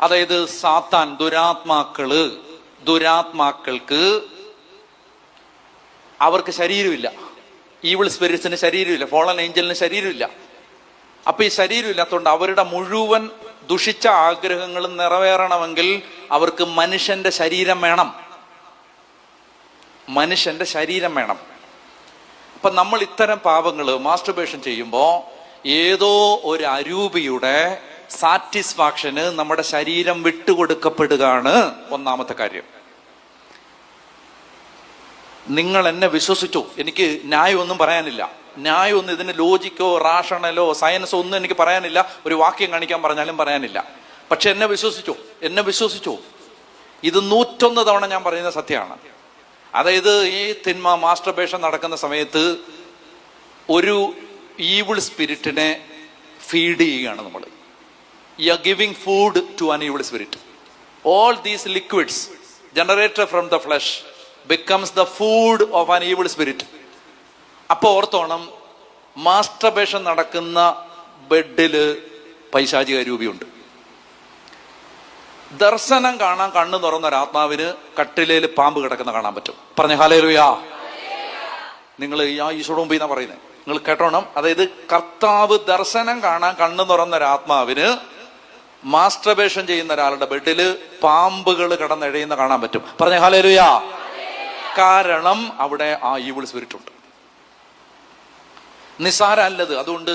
അതായത് സാത്താൻ, ദുരാത്മാക്കൾക്ക് അവർക്ക് ശരീരമില്ല. Evil സ്പിരിറ്റ്സിന് ശരീരമില്ല, fallen ഏഞ്ചലിന് ശരീരമില്ല. അപ്പൊ ഈ ശരീരമില്ലാത്തതുകൊണ്ട് അവരുടെ മുഴുവൻ ദുഷിച്ച ആഗ്രഹങ്ങളും നിറവേറണമെങ്കിൽ അവർക്ക് മനുഷ്യന്റെ ശരീരം വേണം. അപ്പൊ നമ്മൾ ഇത്തരം പാപങ്ങള് മാസ്റ്റർബേഷൻ ചെയ്യുമ്പോൾ ഏതോ ഒരു അരൂപിയുടെ സാറ്റിസ്ഫാക്ഷന് നമ്മുടെ ശരീരം വിട്ടുകൊടുക്കപ്പെടുകയാണ് ഒന്നാമത്തെ കാര്യം. നിങ്ങൾ എന്നെ വിശ്വസിച്ചു, എനിക്ക് ന്യായമൊന്നും പറയാനില്ല. ന്യായമൊന്നും, ഇതിന് ലോജിക്കോ റാഷണലോ സയൻസോ ഒന്നും എനിക്ക് പറയാനില്ല. ഒരു വാക്യം കാണിക്കാൻ പറഞ്ഞാലും പറയാനില്ല. പക്ഷെ എന്നെ വിശ്വസിച്ചു. ഇത് 101 തവണ ഞാൻ പറയുന്ന സത്യമാണ്. അതായത് ഈ തിന്മ മാസ്റ്റർബേഷൻ നടക്കുന്ന സമയത്ത് ഒരു ഈവിൾ സ്പിരിറ്റിനെ ഫീഡ് ചെയ്യുകയാണ് നമ്മൾ. You are giving food to an evil spirit. All these liquids generated from the flesh becomes the food of an evil spirit. അപ്പൊ ഓർത്തോണം, മാസ്റ്റർബേഷൻ നടക്കുന്ന ബെഡില് പൈശാചിക രൂപിയുണ്ട്. ദർശനം കാണാൻ കണ്ണു തുറന്ന ഒരാത്മാവിന് കട്ടിലേല് പാമ്പ് കിടക്കുന്ന കാണാൻ പറ്റും. പറഞ്ഞ ഹല്ലേലൂയ. നിങ്ങൾ ഈശോയുടെ മുമ്പിൽ നിന്നാ പറയുന്നത്, നിങ്ങൾ കേട്ടോണം. അതായത് കർത്താവ് ദർശനം കാണാൻ കണ്ണു തുറന്ന ഒരാത്മാവിന് മാസ്റ്റർബേഷൻ ചെയ്യുന്ന ഒരാളുടെ ബെഡില് പാമ്പുകൾ കിടന്നെഴയുന്ന കാണാൻ പറ്റും. പറഞ്ഞ ഹല്ലേലൂയ. കാരണം അവിടെ ആ ഈവിൾ സ്പിരിറ്റ് ഉണ്ട്. നിസാരല്ലത്. അതുകൊണ്ട്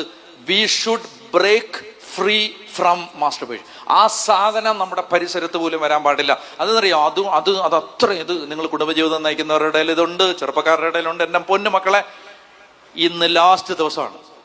we should break free from masturbation. ആ സാധനം നമ്മുടെ പരിസരത്ത് പോലും വരാൻ പാടില്ല. അതെന്നറിയോ, അത് അത്ര ഇത് നിങ്ങൾ കുടുംബജീവിതം നയിക്കുന്നവരുടെ ഇതുണ്ട്, ചെറുപ്പക്കാരുടെ ഇടയിലുണ്ട്. എൻ്റെ പൊന്നു മക്കളെ, ഇന്ന് ലാസ്റ്റ് ദിവസമാണ്.